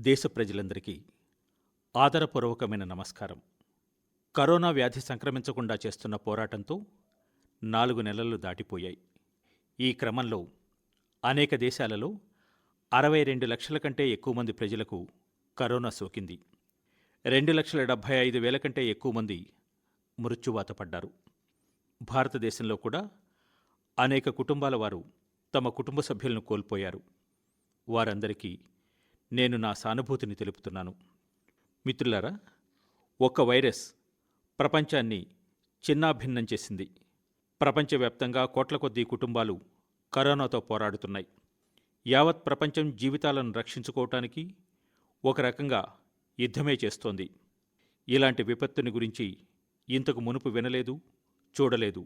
దేశ ప్రజలందరికీ ఆదరపూర్వకమైన నమస్కారం. కరోనా వ్యాధి సంక్రమించకుండా చేస్తున్న పోరాటంతో 4 నెలలు దాటిపోయాయి. ఈ క్రమంలో అనేక దేశాలలో 62 లక్షల కంటే ఎక్కువ మంది ప్రజలకు కరోనా సోకింది. 2,75,000 కంటే ఎక్కువ మంది మృత్యువాత పడ్డారు. భారతదేశంలో కూడా అనేక కుటుంబాల వారు తమ కుటుంబ సభ్యులను కోల్పోయారు. వారందరికీ నేను నా సానుభూతిని తెలుపుతున్నాను. మిత్రులారా, ఒక్క వైరస్ ప్రపంచాన్ని చిన్నాభిన్నం చేసింది. ప్రపంచవ్యాప్తంగా కోట్ల కొద్దీ కుటుంబాలు కరోనాతో పోరాడుతున్నాయి. యావత్ ప్రపంచం జీవితాలను రక్షించుకోవటానికి ఒక రకంగా యుద్ధమే చేస్తోంది. ఇలాంటి విపత్తుని గురించి ఇంతకు మునుపు వినలేదు, చూడలేదు.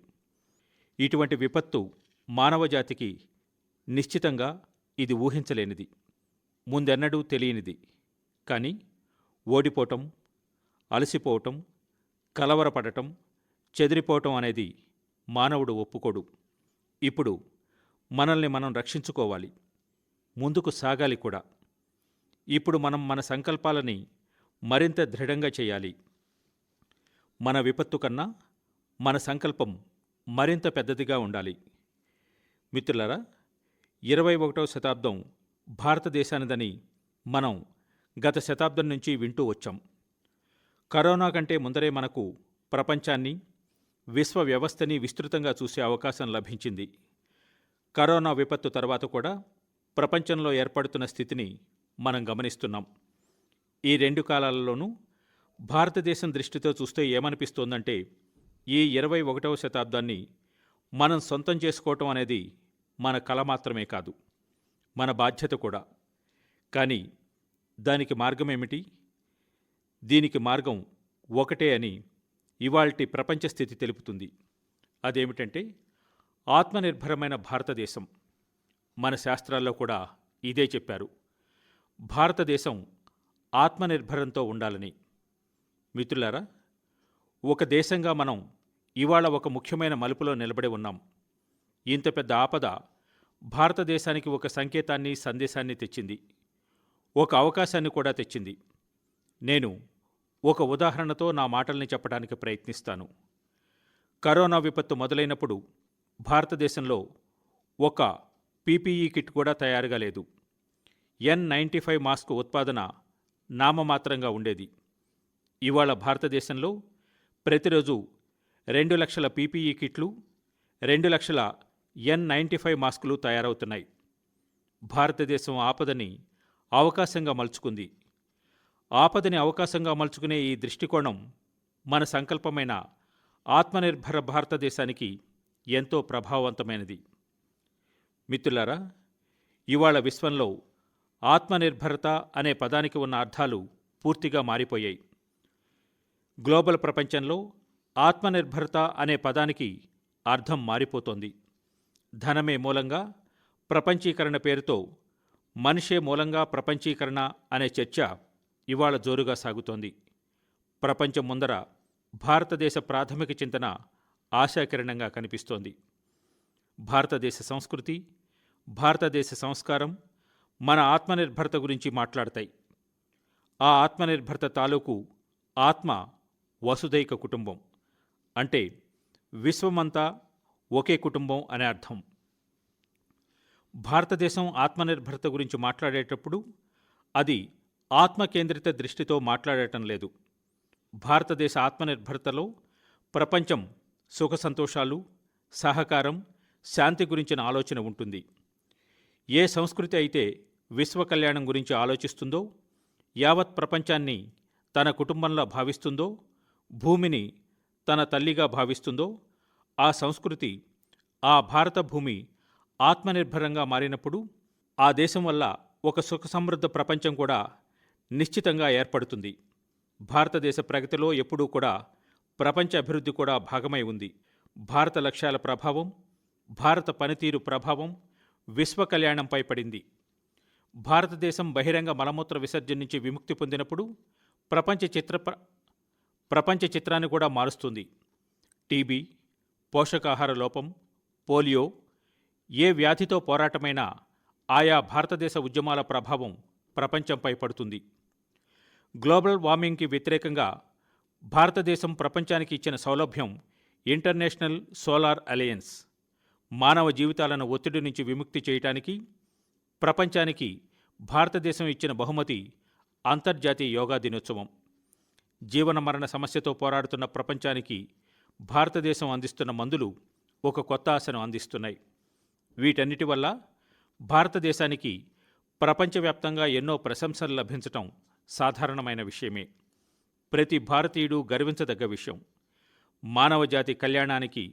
ఇటువంటి విపత్తు మానవజాతికి నిశ్చితంగా ఇది ఊహించలేనిది, ముందెన్నడూ తెలియనిది. కానీ ఓడిపోవటం, అలసిపోవటం, కలవరపడటం, చెదిరిపోవటం అనేది మానవుడు ఒప్పుకోడు. ఇప్పుడు మనల్ని మనం రక్షించుకోవాలి, ముందుకు సాగాలి కూడా. ఇప్పుడు మనం మన సంకల్పాలని మరింత దృఢంగా చేయాలి. మన విపత్తు కన్నా మన సంకల్పం మరింత పెద్దదిగా ఉండాలి. మిత్రులారా, 21వ శతాబ్దం భారతదేశానిదని మనం గత శతాబ్దం నుంచి వింటూ వచ్చాం. కరోనా కంటే ముందరే మనకు ప్రపంచాన్ని, విశ్వ వ్యవస్థని విస్తృతంగా చూసే అవకాశం లభించింది. కరోనా విపత్తు తర్వాత కూడా ప్రపంచంలో ఏర్పడుతున్న స్థితిని మనం గమనిస్తున్నాం. ఈ 2 కాలాలలోనూ భారతదేశం దృష్టితో చూస్తే ఏమనిపిస్తోందంటే, ఈ 21వ శతాబ్దాన్ని మనం సొంతం చేసుకోవటం అనేది మన కల మాత్రమే కాదు, మన బాధ్యత కూడా. కానీ దానికి మార్గమేమిటి? దీనికి మార్గం ఒకటే అని ఇవాల్టి ప్రపంచ స్థితి తెలుపుతుంది. అదేమిటంటే ఆత్మనిర్భరమైన భారతదేశం. మన శాస్త్రాల్లో కూడా ఇదే చెప్పారు. భారతదేశం ఆత్మనిర్భరంతో ఉండాలని. మిత్రులారా, ఒక దేశంగా మనం ఇవాళ ఒక ముఖ్యమైన మలుపులో నిలబడి ఉన్నాం. ఇంత పెద్ద ఆపద భారతదేశానికి ఒక సంకేతాన్ని, సందేశాన్ని తెచ్చింది. ఒక అవకాశాన్ని కూడా తెచ్చింది. నేను ఒక ఉదాహరణతో నా మాటల్ని చెప్పడానికి ప్రయత్నిస్తాను. కరోనా విపత్తు మొదలైనప్పుడు భారతదేశంలో ఒక పీపీఈ కిట్ కూడా తయారుగా లేదు. N95 మాస్క్ ఉత్పాదన నామమాత్రంగా ఉండేది. ఇవాళ భారతదేశంలో ప్రతిరోజు 2 లక్షల పీపీఈ కిట్లు, 2 లక్షల N95 మాస్కులు తయారవుతున్నాయి. భారతదేశం ఆపదని అవకాశంగా మలుచుకుంది. ఆపదని అవకాశంగా మలుచుకునే ఈ దృష్టికోణం మన సంకల్పమైన ఆత్మనిర్భర భారతదేశానికి ఎంతో ప్రభావవంతమైనది. మిత్రులారా, ఇవాళ విశ్వంలో ఆత్మనిర్భరత అనే పదానికి ఉన్న అర్థాలు పూర్తిగా మారిపోయాయి. గ్లోబల్ ప్రపంచంలో ఆత్మనిర్భరత అనే పదానికి అర్థం మారిపోతోంది. ధనమే మూలంగా ప్రపంచీకరణ పేరుతో మనిషే మూలంగా ప్రపంచీకరణ అనే చర్చ ఇవాళ జోరుగా సాగుతోంది. ప్రపంచం ముందర భారతదేశ ప్రాథమిక చింతన ఆశాకిరణంగా కనిపిస్తోంది. భారతదేశ సంస్కృతి, భారతదేశ సంస్కారం మన ఆత్మనిర్భరత గురించి మాట్లాడతాయి. ఆ ఆత్మనిర్భరత తాలూకు ఆత్మ వసుదైక కుటుంబం, అంటే విశ్వమంతా ఒకే కుటుంబం అనే అర్థం. భారతదేశం ఆత్మనిర్భరత గురించి మాట్లాడేటప్పుడు అది ఆత్మకేంద్రిత దృష్టితో మాట్లాడటం లేదు. భారతదేశ ఆత్మనిర్భరతలో ప్రపంచం సుఖ సంతోషాలు, సహకారం, శాంతి గురించిన ఆలోచన ఉంటుంది. ఏ సంస్కృతి అయితే విశ్వ కళ్యాణం గురించి ఆలోచిస్తుందో, యావత్ ప్రపంచాన్ని తన కుటుంబంలో భావిస్తుందో, భూమిని తన తల్లిగా భావిస్తుందో, ఆ సంస్కృతి, ఆ భారత భూమి ఆత్మనిర్భరంగా మారినప్పుడు ఆ దేశం వల్ల ఒక సుఖ సమృద్ధ ప్రపంచం కూడా నిశ్చితంగా ఏర్పడుతుంది. భారతదేశ ప్రగతిలో ఎప్పుడూ కూడా ప్రపంచ అభివృద్ధి కూడా భాగమై ఉంది. భారత లక్ష్యాల ప్రభావం, భారత పనితీరు ప్రభావం విశ్వ కళ్యాణంపై పడింది. భారతదేశం బహిరంగ మలమూత్ర విసర్జన నుంచి విముక్తి పొందినప్పుడు ప్రపంచ చిత్రాన్ని కూడా మారుస్తుంది. టీబీ, పోషకాహార లోపం, పోలియో, ఏ వ్యాధితో పోరాటమైనా ఆయా భారతదేశ ఉద్యమాల ప్రభావం ప్రపంచంపై పడుతుంది. గ్లోబల్ వార్మింగ్కి వ్యతిరేకంగా భారతదేశం ప్రపంచానికి ఇచ్చిన సౌలభ్యం ఇంటర్నేషనల్ సోలార్ అలయన్స్. మానవ జీవితాలను ఒత్తిడి నుంచి విముక్తి చేయటానికి ప్రపంచానికి భారతదేశం ఇచ్చిన బహుమతి అంతర్జాతీయ యోగా దినోత్సవం. జీవన మరణ సమస్యతో పోరాడుతున్న ప్రపంచానికి భారతదేశం అందిస్తున్న మందులు ఒక కొత్త ఆశను అందిస్తున్నాయి. వీటన్నిటి వల్ల భారతదేశానికి ప్రపంచవ్యాప్తంగా ఎన్నో ప్రశంసలు లభించటం సాధారణమైన విషయమే. ప్రతి భారతీయుడు గర్వించదగ్గ విషయం. మానవజాతి కళ్యాణానికి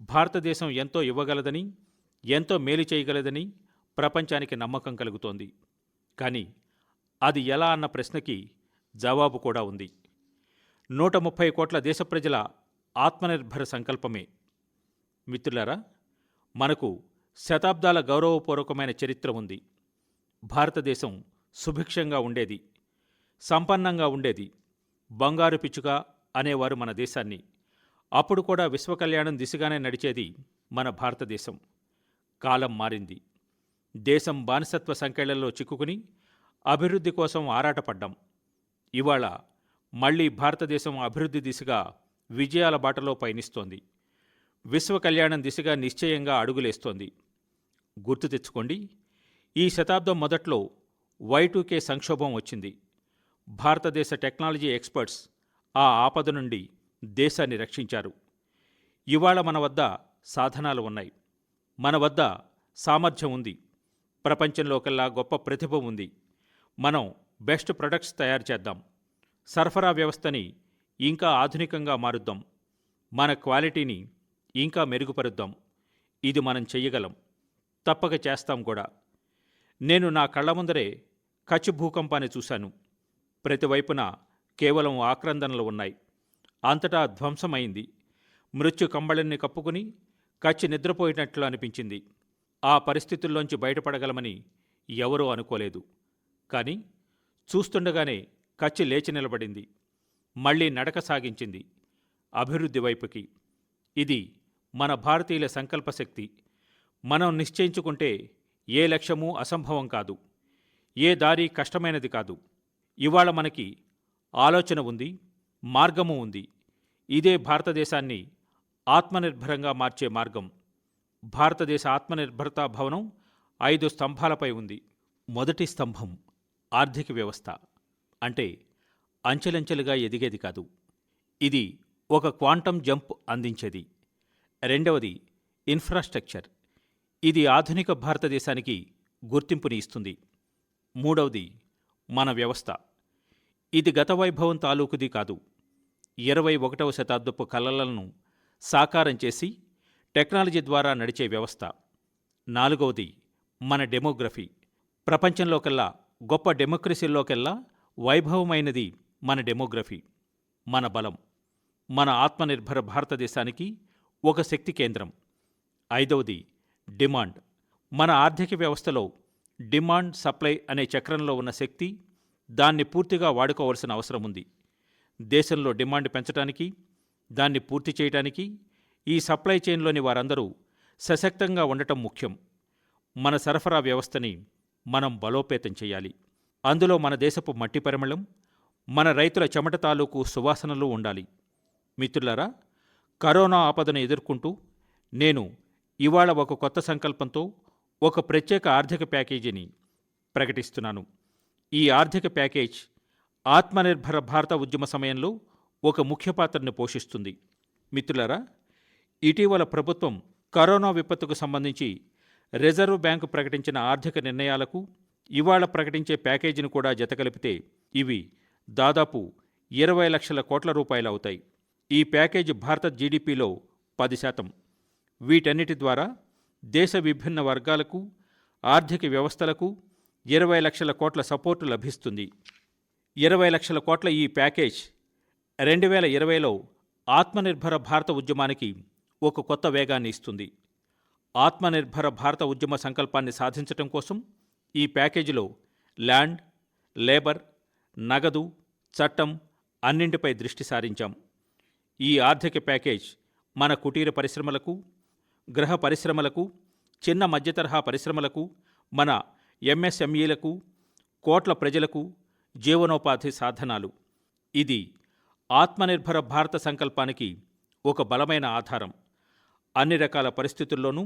భారతదేశం ఎంతో ఇవ్వగలదని, ఎంతో మేలు చేయగలదని ప్రపంచానికి నమ్మకం కలుగుతోంది. కానీ అది ఎలా అన్న ప్రశ్నకి జవాబు కూడా ఉంది. 130 కోట్ల దేశ ప్రజల ఆత్మనిర్భర సంకల్పమే. మిత్రులారా, మనకు శతాబ్దాల గౌరవపూర్వకమైన చరిత్ర ఉంది. భారతదేశం సుభిక్షంగా ఉండేది, సంపన్నంగా ఉండేది. బంగారు పిచ్చుక అనేవారు మన దేశాన్ని. అప్పుడు కూడా విశ్వకళ్యాణం దిశగానే నడిచేది మన భారతదేశం. కాలం మారింది. దేశం బానిసత్వ సంకెళ్లలో చిక్కుకుని అభివృద్ధి కోసం ఆరాటపడ్డాం. ఇవాళ మళ్లీ భారతదేశం అభివృద్ధి దిశగా విజయాల బాటలో పయనిస్తోంది. విశ్వకళ్యాణం దిశగా నిశ్చయంగా అడుగులేస్తోంది. గుర్తు తెచ్చుకోండి, ఈ శతాబ్దం మొదట్లో Y2K సంక్షోభం వచ్చింది. భారతదేశ టెక్నాలజీ ఎక్స్పర్ట్స్ ఆ ఆపద నుండి దేశాన్ని రక్షించారు. ఇవాళ మన వద్ద సాధనాలు ఉన్నాయి, మన వద్ద సామర్థ్యం ఉంది, ప్రపంచంలోకెల్లా గొప్ప ప్రతిభ ఉంది. మనం బెస్ట్ ప్రొడక్ట్స్ తయారు చేద్దాం, సరఫరా వ్యవస్థని ఇంకా ఆధునికంగా మారుద్దాం, మన క్వాలిటీని ఇంకా మెరుగుపరుద్దాం. ఇది మనం చెయ్యగలం, తప్పక చేస్తాం కూడా. నేను నా కళ్ళ ముందరే కచ్ భూకంపాన్ని చూశాను. ప్రతివైపున కేవలం ఆక్రందనలు ఉన్నాయి. అంతటా ధ్వంసమైంది. మృత్యు కంబళిని కప్పుకుని కచ్ నిద్రపోయినట్లు అనిపించింది. ఆ పరిస్థితుల్లోంచి బయటపడగలమని ఎవరూ అనుకోలేదు. కానీ చూస్తుండగానే కచ్ లేచి నిలబడింది, మళ్లీ నడక సాగించింది అభివృద్ధి వైపుకి. ఇది మన భారతీయుల సంకల్పశక్తి. మనం నిశ్చయించుకుంటే ఏ లక్ష్యమూ అసంభవం కాదు, ఏ దారి కష్టమైనది కాదు. ఇవాళ మనకి ఆలోచన ఉంది, మార్గము ఉంది. ఇదే భారతదేశాన్ని ఆత్మనిర్భరంగా మార్చే మార్గం. భారతదేశ ఆత్మనిర్భరతా భవనం 5 స్తంభాలపై ఉంది. మొదటి స్తంభం ఆర్థిక వ్యవస్థ. అంటే అంచెలంచెలుగా ఎదిగేది కాదు, ఇది ఒక క్వాంటమ్ జంప్ అందించేది. రెండవది ఇన్ఫ్రాస్ట్రక్చర్. ఇది ఆధునిక భారతదేశానికి గుర్తింపుని ఇస్తుంది. మూడవది మన వ్యవస్థ. ఇది గత వైభవం తాలూకుది కాదు, 21వ శతాబ్దపు కలలను సాకారం చేసి టెక్నాలజీ ద్వారా నడిచే వ్యవస్థ. నాలుగవది మన డెమోగ్రఫీ. ప్రపంచంలోకెల్లా గొప్ప డెమోక్రసీల్లోకెల్లా వైభవమైనది మన డెమోగ్రఫీ. మన బలం, మన ఆత్మనిర్భర భారతదేశానికి ఒక శక్తి కేంద్రం. ఐదవది డిమాండ్. మన ఆర్థిక వ్యవస్థలో డిమాండ్ సప్లై అనే చక్రంలో ఉన్న శక్తి, దాన్ని పూర్తిగా వాడుకోవాల్సిన అవసరం ఉంది. దేశంలో డిమాండ్ పెంచడానికి, దాన్ని పూర్తి చేయడానికి ఈ సప్లై చైన్లోని వారందరూ సశక్తంగా ఉండటం ముఖ్యం. మన సరఫరా వ్యవస్థని మనం బలోపేతం చేయాలి. అందులో మన దేశపు మట్టి పరిమళం, మన రైతుల చెమట తాలూకు సువాసనలు ఉండాలి. మిత్రులారా, కరోనా ఆపదను ఎదుర్కొంటూ నేను ఇవాళ ఒక కొత్త సంకల్పంతో ఒక ప్రత్యేక ఆర్థిక ప్యాకేజీని ప్రకటిస్తున్నాను. ఈ ఆర్థిక ప్యాకేజ్ ఆత్మనిర్భర భారత ఉద్యమ సమయంలో ఒక ముఖ్య పాత్రను పోషిస్తుంది. మిత్రులారా, ఇటీవల ప్రభుత్వం కరోనా విపత్తుకు సంబంధించి రిజర్వ్ బ్యాంకు ప్రకటించిన ఆర్థిక నిర్ణయాలకు ఇవాళ ప్రకటించే ప్యాకేజీని కూడా జతకలిపితే ఇవి దాదాపు 20 లక్షల కోట్ల రూపాయలు అవుతాయి. ఈ ప్యాకేజీ భారత జీడీపీలో 10%. వీటన్నిటి ద్వారా దేశ విభిన్న వర్గాలకు, ఆర్థిక వ్యవస్థలకు 20 లక్షల కోట్ల సపోర్టు లభిస్తుంది. 20 లక్షల కోట్ల ఈ ప్యాకేజ్ 2020లో ఆత్మనిర్భర భారత ఉద్యమానికి ఒక కొత్త వేగాన్ని ఇస్తుంది. ఆత్మనిర్భర భారత ఉద్యమ సంకల్పాన్ని సాధించటం కోసం ఈ ప్యాకేజీలో ల్యాండ్, లేబర్, నగదు, చట్టం అన్నింటిపై దృష్టి సారించాం. ఈ ఆర్థిక ప్యాకేజ్ మన కుటీర పరిశ్రమలకు, గృహ పరిశ్రమలకు, చిన్న మధ్యతరహా పరిశ్రమలకు, మన ఎంఎస్ఎంఈలకు, కోట్ల ప్రజలకు జీవనోపాధి సాధనాలు. ఇది ఆత్మనిర్భర భారత సంకల్పానికి ఒక బలమైన ఆధారం. అన్ని రకాల పరిస్థితుల్లోనూ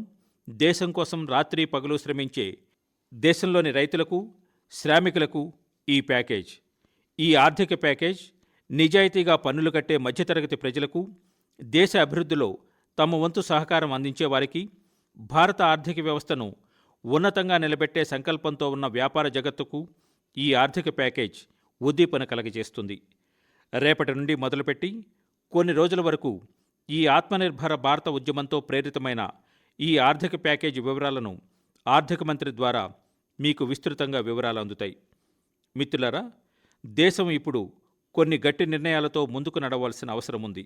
దేశం కోసం రాత్రి పగలు శ్రమించే దేశంలోని రైతులకు, శ్రామికులకు ఈ ప్యాకేజ్, ఈ ఆర్థిక ప్యాకేజ్ నిజాయితీగా పన్నులు కట్టే మధ్యతరగతి ప్రజలకు, దేశ అభివృద్ధిలో తమ వంతు సహకారం అందించే వారికి, భారత ఆర్థిక వ్యవస్థను ఉన్నతంగా నిలబెట్టే సంకల్పంతో ఉన్న వ్యాపార జగత్తుకు ఈ ఆర్థిక ప్యాకేజ్ ఉద్దీపన కలగజేస్తుంది. రేపటి నుండి మొదలుపెట్టి కొన్ని రోజుల వరకు ఈ ఆత్మనిర్భర భారత ఉద్యమంతో ప్రేరితమైన ఈ ఆర్థిక ప్యాకేజీ వివరాలను ఆర్థిక మంత్రి ద్వారా మీకు విస్తృతంగా వివరాలు అందుతాయి. మిత్రులారా, దేశం ఇప్పుడు కొన్ని గట్టి నిర్ణయాలతో ముందుకు నడవలసిన అవసరం ఉంది.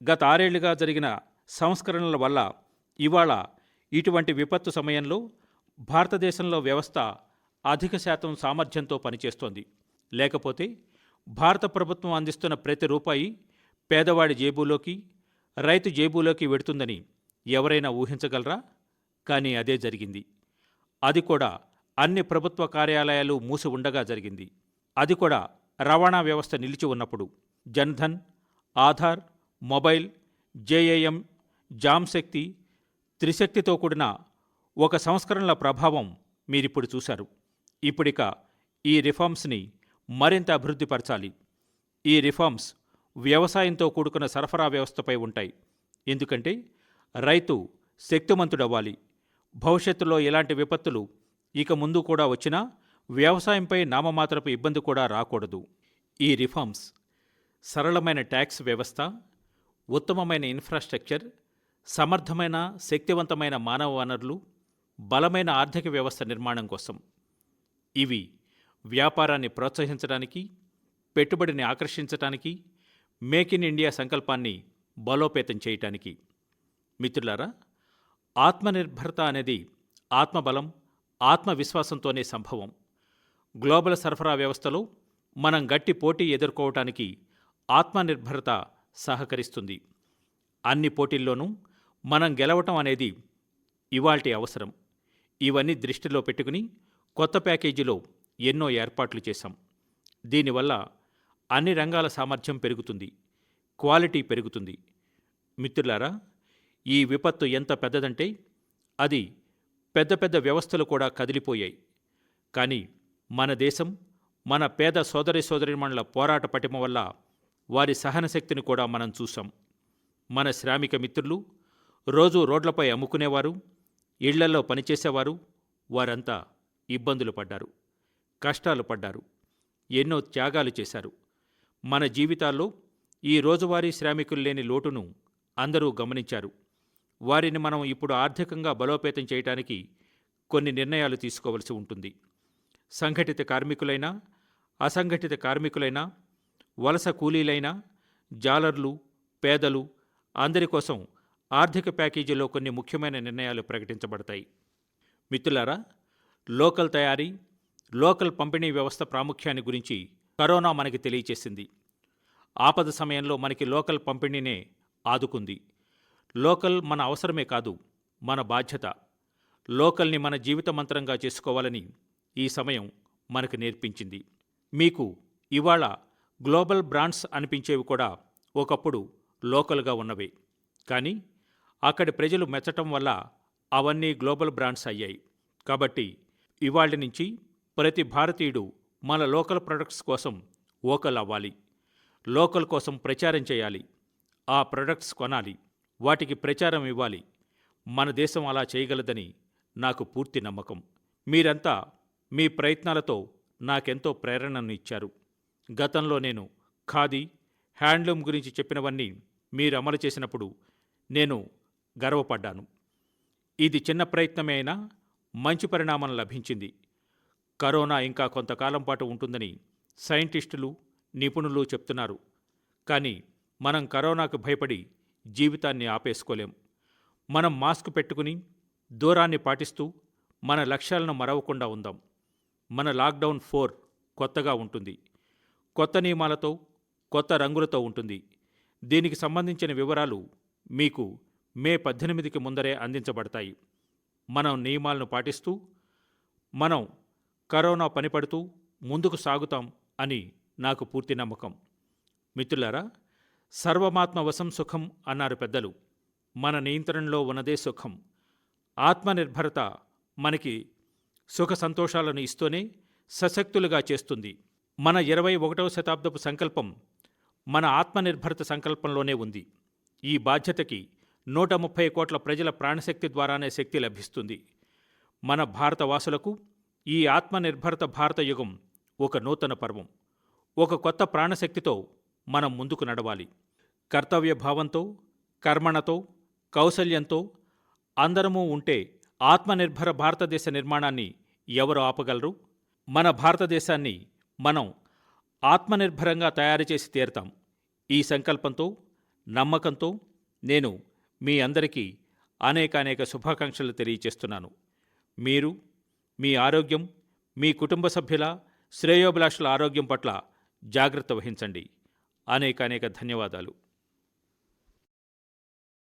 గత 6 ఏళ్లుగా జరిగిన సంస్కరణల వల్ల ఇవాళ ఇటువంటి విపత్తు సమయంలో భారతదేశంలో వ్యవస్థ అధిక శాతం సామర్థ్యంతో పనిచేస్తోంది. లేకపోతే భారత ప్రభుత్వం అందిస్తున్న ప్రతి రూపాయి పేదవాడి జేబులోకి, రైతు జేబులోకి వెడుతుందని ఎవరైనా ఊహించగలరా? కానీ అదే జరిగింది. అది కూడా అన్ని ప్రభుత్వ కార్యాలయాలు మూసి ఉండగా జరిగింది. అది కూడా రవాణా వ్యవస్థ నిలిచి ఉన్నప్పుడు. Jandhan, Aadhaar, mobile, JAM, JAM శక్తి, త్రిశక్తితో కూడిన ఒక సంస్కరణల ప్రభావం మీరిప్పుడు చూశారు. ఇప్పుడిక ఈ రిఫార్మ్స్ని మరింత అభివృద్ధి పరచాలి. ఈ రిఫార్మ్స్ వ్యవసాయంతో కూడుకున్న సరఫరా వ్యవస్థపై ఉంటాయి. ఎందుకంటే రైతు శక్తిమంతుడవ్వాలి. భవిష్యత్తులో ఇలాంటి విపత్తులు ఇక ముందు కూడా వచ్చినా వ్యవసాయంపై నామమాత్రపు ఇబ్బంది కూడా రాకూడదు. ఈ రిఫార్మ్స్ సరళమైన ట్యాక్స్ వ్యవస్థ, ఉత్తమమైన ఇన్ఫ్రాస్ట్రక్చర్, సమర్థమైన శక్తివంతమైన మానవ వనరులు, బలమైన ఆర్థిక వ్యవస్థ నిర్మాణం కోసం. ఇవి వ్యాపారాన్ని ప్రోత్సహించడానికి, పెట్టుబడిని ఆకర్షించడానికి, మేక్ ఇన్ ఇండియా సంకల్పాన్ని బలోపేతం చేయటానికి. మిత్రులారా, ఆత్మనిర్భరత అనేది ఆత్మబలం, ఆత్మవిశ్వాసంతోనే సంభవం. గ్లోబల్ సరఫరా వ్యవస్థలో మనం గట్టి పోటీ ఎదుర్కోవటానికి ఆత్మనిర్భరత సహకరిస్తుంది. అన్ని పోటీల్లోనూ మనం గెలవటం అనేది ఇవాల్టి అవసరం. ఇవన్నీ దృష్టిలో పెట్టుకుని కొత్త ప్యాకేజీలో ఎన్నో ఏర్పాట్లు చేశాం. దీనివల్ల అన్ని రంగాల సామర్థ్యం పెరుగుతుంది, క్వాలిటీ పెరుగుతుంది. మిత్రులారా, ఈ విపత్తు ఎంత పెద్దదంటే అది పెద్ద పెద్ద వ్యవస్థలు కూడా కదిలిపోయాయి. కానీ మన దేశం, మన పేద సోదరీమణుల పోరాట పటిమ వల్ల వారి సహనశక్తిని కూడా మనం చూసాం. మన శ్రామిక మిత్రులు, రోజూ రోడ్లపై అమ్ముకునేవారు, ఇళ్లలో పనిచేసేవారు, వారంతా ఇబ్బందులు పడ్డారు, కష్టాలు పడ్డారు, ఎన్నో త్యాగాలు చేశారు. మన జీవితాల్లో ఈ రోజువారీ శ్రామికులు లేని లోటును అందరూ గమనించారు. వారిని మనం ఇప్పుడు ఆర్థికంగా బలోపేతం చేయడానికి కొన్ని నిర్ణయాలు తీసుకోవలసి ఉంటుంది. సంఘటిత కార్మికులైనా, అసంఘటిత కార్మికులైనా, వలస కూలీలైనా, జాలర్లు, పేదలు అందరి కోసం ఆర్థిక ప్యాకేజీలో కొన్ని ముఖ్యమైన నిర్ణయాలు ప్రకటించబడతాయి. మిత్రులారా, లోకల్ తయారీ, లోకల్ పంపిణీ వ్యవస్థ ప్రాముఖ్యాన్ని గురించి కరోనా మనకి తెలియచేసింది. ఆపద సమయంలో మనకి లోకల్ పంపిణీనే ఆదుకుంది. లోకల్ మన అవసరమే కాదు, మన బాధ్యత. లోకల్ని మన జీవిత మంత్రంగా చేసుకోవాలని ఈ సమయం మనకు నేర్పించింది. మీకు ఇవాళ గ్లోబల్ బ్రాండ్స్ అనిపించేవి కూడా ఒకప్పుడు లోకల్గా ఉన్నవే. కానీ అక్కడి ప్రజలు మెచ్చటం వల్ల అవన్నీ గ్లోబల్ బ్రాండ్స్ అయ్యాయి. కాబట్టి ఇవాళ నుంచి ప్రతి భారతీయుడు మన లోకల్ ప్రొడక్ట్స్ కోసం వోకల్ అవ్వాలి. లోకల్ కోసం ప్రచారం చేయాలి. ఆ ప్రొడక్ట్స్ కొనాలి, వాటికి ప్రచారం ఇవ్వాలి. మన దేశం అలా చేయగలదని నాకు పూర్తి నమ్మకం. మీరంతా మీ ప్రయత్నాలతో నాకెంతో ప్రేరణను ఇచ్చారు. గతంలో నేను ఖాదీ, హ్యాండ్లూమ్ గురించి చెప్పినవన్నీ మీరు అమలు చేసినప్పుడు నేను గర్వపడ్డాను. ఇది చిన్న ప్రయత్నమే అయినా మంచి పరిణామం లభించింది. కరోనా ఇంకా కొంతకాలం పాటు ఉంటుందని సైంటిస్టులు, నిపుణులు చెప్తున్నారు. కానీ మనం కరోనాకు భయపడి జీవితాన్ని ఆపేసుకోలేం. మనం మాస్క్ పెట్టుకుని, దూరాన్ని పాటిస్తూ మన లక్ష్యాలను మరవకుండా ఉందాం. మన లాక్డౌన్ 4 కొత్తగా ఉంటుంది. కొత్త నియమాలతో, కొత్త రంగులతో ఉంటుంది. దీనికి సంబంధించిన వివరాలు మీకు మే 18కి ముందరే అందించబడతాయి. మనం నియమాలను పాటిస్తూ, మనం కరోనా పనిపడుతూ ముందుకు సాగుతాం అని నాకు పూర్తి నమ్మకం. మిత్రులారా, సర్వమాత్మవశం సుఖం అన్నారు పెద్దలు. మన నియంత్రణలో ఉన్నదే సుఖం. ఆత్మనిర్భరత మనకి సుఖ సంతోషాలను ఇస్తూనే సశక్తులుగా చేస్తుంది. మన 21వ శతాబ్దపు సంకల్పం మన ఆత్మనిర్భరత సంకల్పంలోనే ఉంది. ఈ బాధ్యతకి 130 కోట్ల ప్రజల ప్రాణశక్తి ద్వారానే శక్తి లభిస్తుంది. మన భారతవాసులకు ఈ ఆత్మనిర్భరత భారత యుగం ఒక నూతన పర్వం. ఒక కొత్త ప్రాణశక్తితో మనం ముందుకు నడవాలి. కర్తవ్య భావంతో, కర్మణతో, కౌశల్యంతో అందరమూ ఉంటే ఆత్మనిర్భర భారతదేశ నిర్మాణాన్ని ఎవరు ఆపగలరు? మన భారతదేశాన్ని మనం ఆత్మనిర్భరంగా తయారు చేసి తీరుతాం. ఈ సంకల్పంతో, నమ్మకంతో నేను మీ అందరికీ అనేకానేక శుభాకాంక్షలు తెలియచేస్తున్నాను. మీరు మీ ఆరోగ్యం, మీ కుటుంబ సభ్యుల శ్రేయోభిలాషుల ఆరోగ్యం పట్ల జాగ్రత్త వహించండి. అనేకానేక ధన్యవాదాలు.